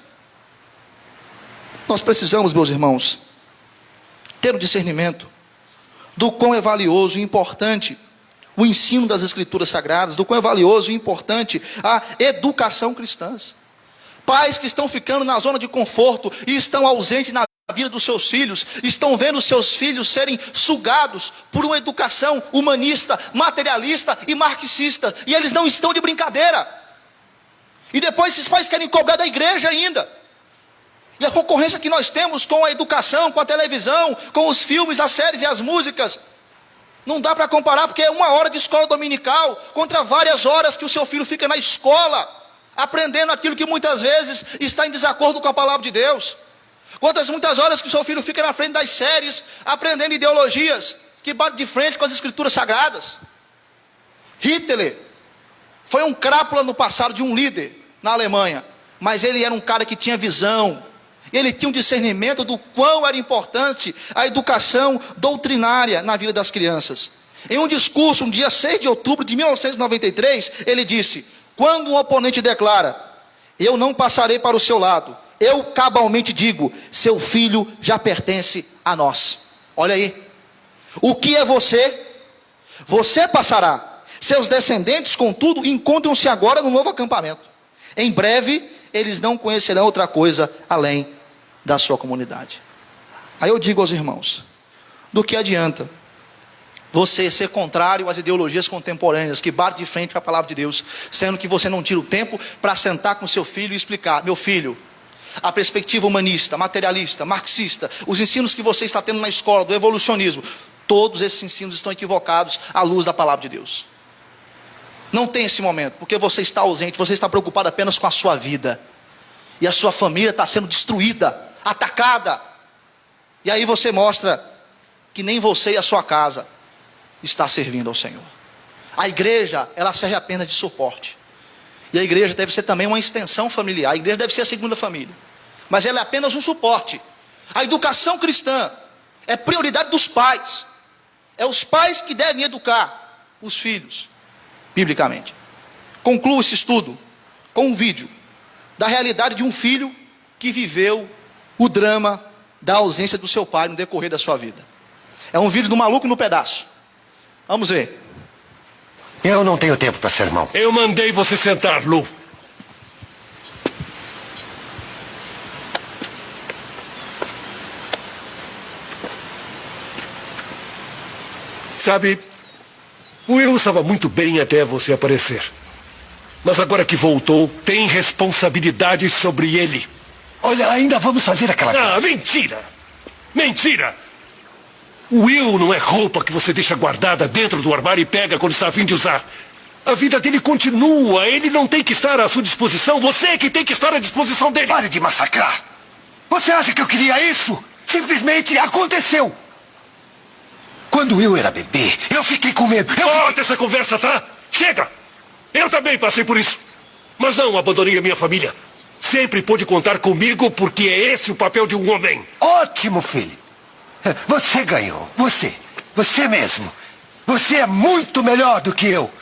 Nós precisamos, meus irmãos, ter o discernimento do quão é valioso e importante o ensino das Escrituras Sagradas, do quão é valioso e importante a educação cristã. Pais que estão ficando na zona de conforto e estão ausentes na vida dos seus filhos, estão vendo seus filhos serem sugados por uma educação humanista, materialista e marxista, e eles não estão de brincadeira. E depois esses pais querem cobrar da igreja ainda. E a concorrência que nós temos com a educação, com a televisão, com os filmes, as séries e as músicas, não dá para comparar, porque é 1 hora de escola dominical contra várias horas que o seu filho fica na escola, aprendendo aquilo que muitas vezes está em desacordo com a palavra de Deus. Muitas horas que o seu filho fica na frente das séries, aprendendo ideologias que batem de frente com as Escrituras Sagradas. Hitler foi um crápula no passado de um líder na Alemanha, mas ele era um cara que tinha visão. Ele tinha um discernimento do quão era importante a educação doutrinária na vida das crianças. Em um discurso, no dia 6 de outubro de 1993, ele disse: quando um oponente declara: eu não passarei para o seu lado, eu cabalmente digo: seu filho já pertence a nós. Olha aí. O que é você? Você passará. Seus descendentes, contudo, encontram-se agora no novo acampamento. Em breve, eles não conhecerão outra coisa além da sua comunidade. Aí eu digo aos irmãos: do que adianta você ser contrário às ideologias contemporâneas que batem de frente com a palavra de Deus, sendo que você não tira o tempo para sentar com seu filho e explicar: meu filho, a perspectiva humanista, materialista, marxista, os ensinos que você está tendo na escola, do evolucionismo, todos esses ensinos estão equivocados à luz da palavra de Deus. Não tem esse momento, porque você está ausente, você está preocupado apenas com a sua vida. E a sua família está sendo destruída, atacada. E aí você mostra que nem você e a sua casa está servindo ao Senhor. A igreja, ela serve apenas de suporte. E a igreja deve ser também uma extensão familiar. A igreja deve ser a segunda família. Mas ela é apenas um suporte. A educação cristã é prioridade dos pais. É os pais que devem educar. os filhos, biblicamente. Concluo esse estudo com um vídeo da realidade de um filho que viveu o drama da ausência do seu pai no decorrer da sua vida. É um vídeo do Maluco no Pedaço. Vamos ver. Eu não tenho tempo para sermão. Eu mandei você sentar, Lu. Sabe, o Will estava muito bem até você aparecer. Mas agora que voltou, tem responsabilidades sobre ele. Olha, ainda vamos fazer aquela... Ah, mentira! Mentira! O Will não é roupa que você deixa guardada dentro do armário e pega quando está a fim de usar. A vida dele continua, ele não tem que estar à sua disposição, você é que tem que estar à disposição dele. Pare de massacrar! Você acha que eu queria isso? Simplesmente aconteceu! Quando o Will era bebê, eu fiquei com medo. Corta essa conversa, tá? Chega! Eu também passei por isso. Mas não abandonei a minha família. Sempre pôde contar comigo porque é esse o papel de um homem. Ótimo, filho. Você ganhou. Você mesmo. Você é muito melhor do que eu.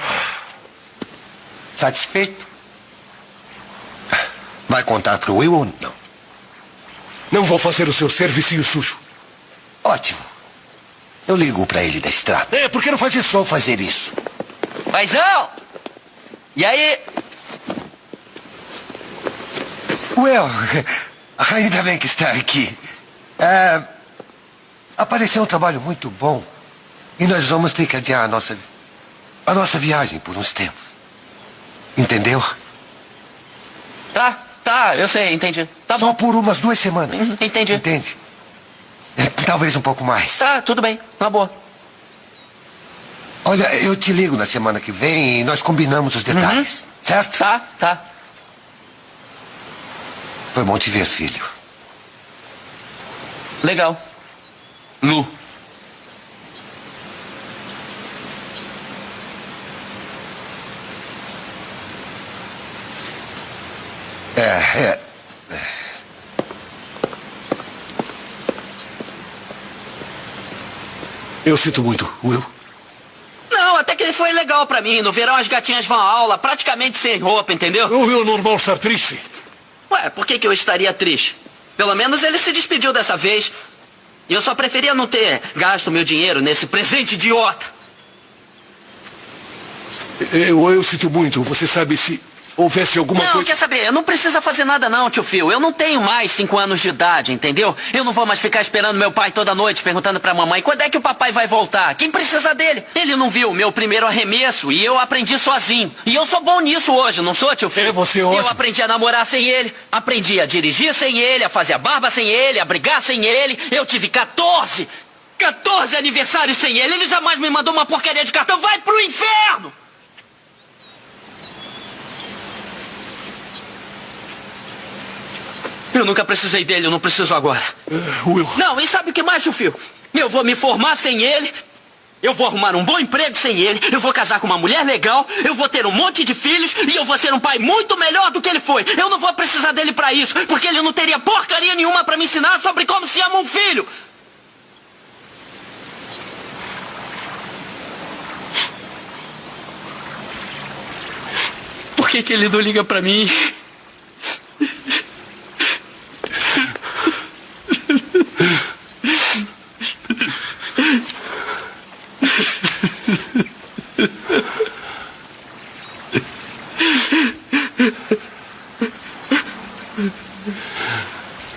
Satisfeito? Vai contar pro Will ou não? Não vou fazer o seu servicinho sujo. Ótimo. Eu ligo pra ele da estrada. É, por que não faz isso? Vou fazer isso. Paizão! E aí? Will, ainda bem que está aqui. Apareceu um trabalho muito bom. E nós vamos ter que adiar a nossa viagem por uns tempos. Entendeu? Tá, eu sei, entendi. Tá Só bom. por umas 2 semanas. Entendi. Entende? Talvez um pouco mais. Tá, tudo bem, na boa. Olha, eu te ligo na semana que vem e nós combinamos os detalhes. Certo? Tá. Foi bom te ver, filho. Legal. Lu. Eu sinto muito, Will. Não, até que ele foi legal pra mim. No verão as gatinhas vão à aula praticamente sem roupa, entendeu? O Will é normal estar triste. Ué, por que eu estaria triste? Pelo menos ele se despediu dessa vez. E eu só preferia não ter gasto meu dinheiro nesse presente idiota. Eu sinto muito. Você sabe se houvesse alguma Não, coisa... quer saber? Não precisa fazer nada não, tio Phil. Eu não tenho mais 5 anos de idade, entendeu? Eu não vou mais ficar esperando meu pai toda noite, perguntando pra mamãe quando é que o papai vai voltar. Quem precisa dele? Ele não viu o meu primeiro arremesso e eu aprendi sozinho. E eu sou bom nisso hoje, não sou, tio Phil? Você é ótimo. Eu aprendi a namorar sem ele, aprendi a dirigir sem ele, a fazer a barba sem ele, a brigar sem ele. Eu tive 14 aniversários sem ele. Ele jamais me mandou uma porcaria de cartão. Vai pro inferno! Eu nunca precisei dele, eu não preciso agora. Will. Não, e sabe o que mais, tio Phil? Eu vou me formar sem ele. Eu vou arrumar um bom emprego sem ele. Eu vou casar com uma mulher legal. Eu vou ter um monte de filhos. E eu vou ser um pai muito melhor do que ele foi. Eu não vou precisar dele pra isso. Porque ele não teria porcaria nenhuma pra me ensinar sobre como se ama um filho. Por que ele não liga pra mim?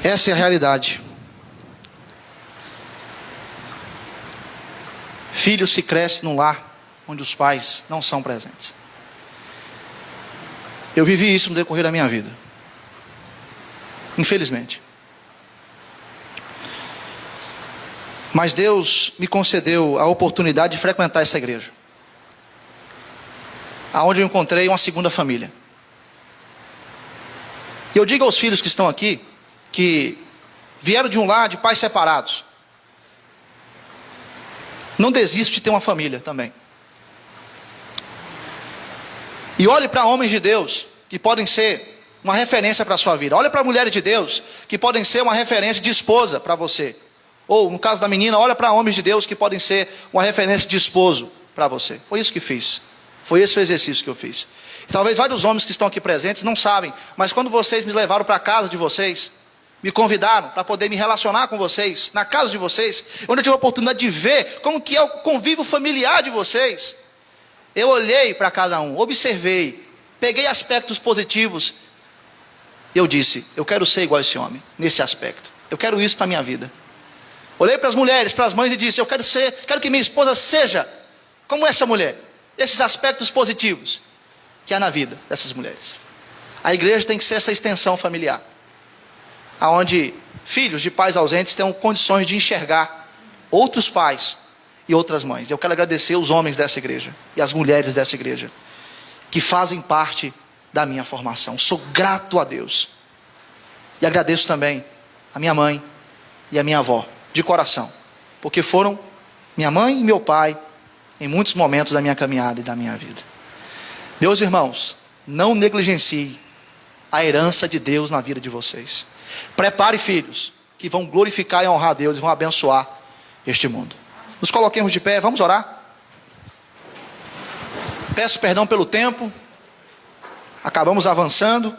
Essa é a realidade. Filho se cresce num lar onde os pais não são presentes. Eu vivi isso no decorrer da minha vida. Infelizmente. Mas Deus me concedeu a oportunidade de frequentar essa igreja, aonde eu encontrei uma segunda família. E eu digo aos filhos que estão aqui, que vieram de um lar de pais separados, não desiste de ter uma família também. E olhe para homens de Deus que podem ser uma referência para a sua vida. Olha para mulheres de Deus que podem ser uma referência de esposa para você. Ou, no caso da menina, olha para homens de Deus que podem ser uma referência de esposo para você. Foi isso que fiz. Foi esse o exercício que eu fiz. Talvez vários homens que estão aqui presentes não sabem, mas quando vocês me levaram para a casa de vocês, me convidaram para poder me relacionar com vocês, na casa de vocês, onde eu tive a oportunidade de ver como que é o convívio familiar de vocês, eu olhei para cada um, observei, peguei aspectos positivos, e eu disse, eu quero ser igual a esse homem, nesse aspecto. Eu quero isso para a minha vida. Olhei para as mulheres, para as mães e disse, quero que minha esposa seja como essa mulher. Esses aspectos positivos que há na vida dessas mulheres. A igreja tem que ser essa extensão familiar, aonde filhos de pais ausentes tenham condições de enxergar outros pais e outras mães. Eu quero agradecer os homens dessa igreja e as mulheres dessa igreja, que fazem parte da minha formação. Sou grato a Deus. E agradeço também a minha mãe e a minha avó, de coração, porque foram minha mãe e meu pai em muitos momentos da minha caminhada e da minha vida. Meus irmãos, não negligencie a herança de Deus na vida de vocês. Prepare filhos que vão glorificar e honrar a Deus e vão abençoar este mundo. Nos coloquemos de pé, vamos orar. Peço perdão pelo tempo. Acabamos avançando.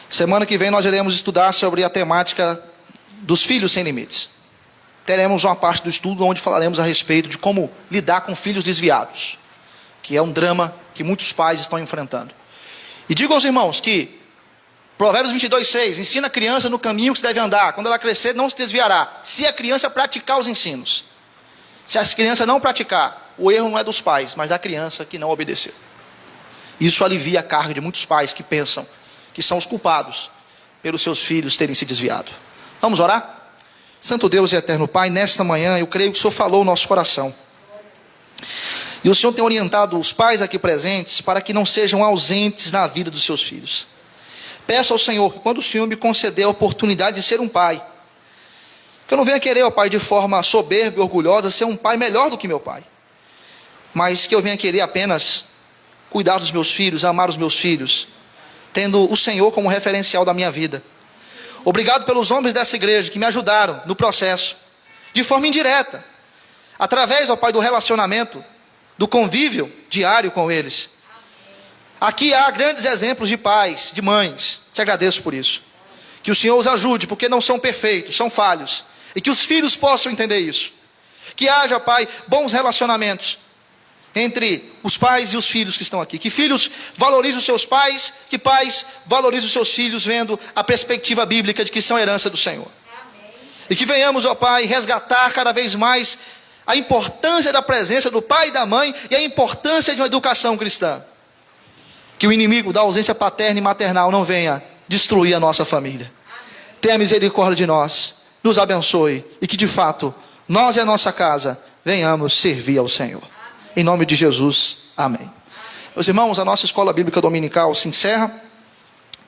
Semana que vem nós iremos estudar sobre a temática dos filhos sem limites. Teremos uma parte do estudo onde falaremos a respeito de como lidar com filhos desviados, que é um drama que muitos pais estão enfrentando. E digo aos irmãos que Provérbios 22:6 ensina a criança no caminho que se deve andar. Quando ela crescer, não se desviará, se a criança praticar os ensinos. Se a criança não praticar, o erro não é dos pais, mas da criança que não obedeceu. Isso alivia a carga de muitos pais que pensam que são os culpados pelos seus filhos terem se desviado. Vamos orar? Santo Deus e eterno Pai, nesta manhã eu creio que o Senhor falou o nosso coração. E o Senhor tem orientado os pais aqui presentes para que não sejam ausentes na vida dos seus filhos. Peço ao Senhor que quando o Senhor me conceder a oportunidade de ser um pai, que eu não venha querer, ó Pai, de forma soberba e orgulhosa, ser um pai melhor do que meu pai, mas que eu venha querer apenas cuidar dos meus filhos, amar os meus filhos, tendo o Senhor como referencial da minha vida. Obrigado pelos homens dessa igreja que me ajudaram no processo, de forma indireta, através, ó Pai, do relacionamento, do convívio diário com eles. Aqui há grandes exemplos de pais, de mães, te agradeço por isso. Que o Senhor os ajude, porque não são perfeitos, são falhos, e que os filhos possam entender isso. Que haja, Pai, bons relacionamentos entre os pais e os filhos que estão aqui. Que filhos valorizem os seus pais, que pais valorizem os seus filhos, vendo a perspectiva bíblica de que são herança do Senhor. Amém. E que venhamos, ó Pai, resgatar cada vez mais a importância da presença do pai e da mãe e a importância de uma educação cristã. Que o inimigo da ausência paterna e maternal não venha destruir a nossa família. Amém. Tenha misericórdia de nós, nos abençoe e que de fato nós e a nossa casa venhamos servir ao Senhor. Em nome de Jesus, amém. Meus irmãos, a nossa escola bíblica dominical se encerra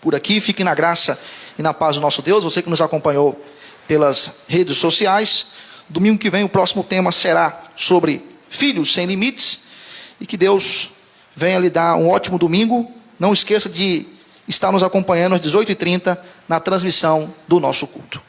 por aqui. Fiquem na graça e na paz do nosso Deus. Você que nos acompanhou pelas redes sociais. Domingo que vem o próximo tema será sobre filhos sem limites. E que Deus venha lhe dar um ótimo domingo. Não esqueça de estar nos acompanhando às 18h30 na transmissão do nosso culto.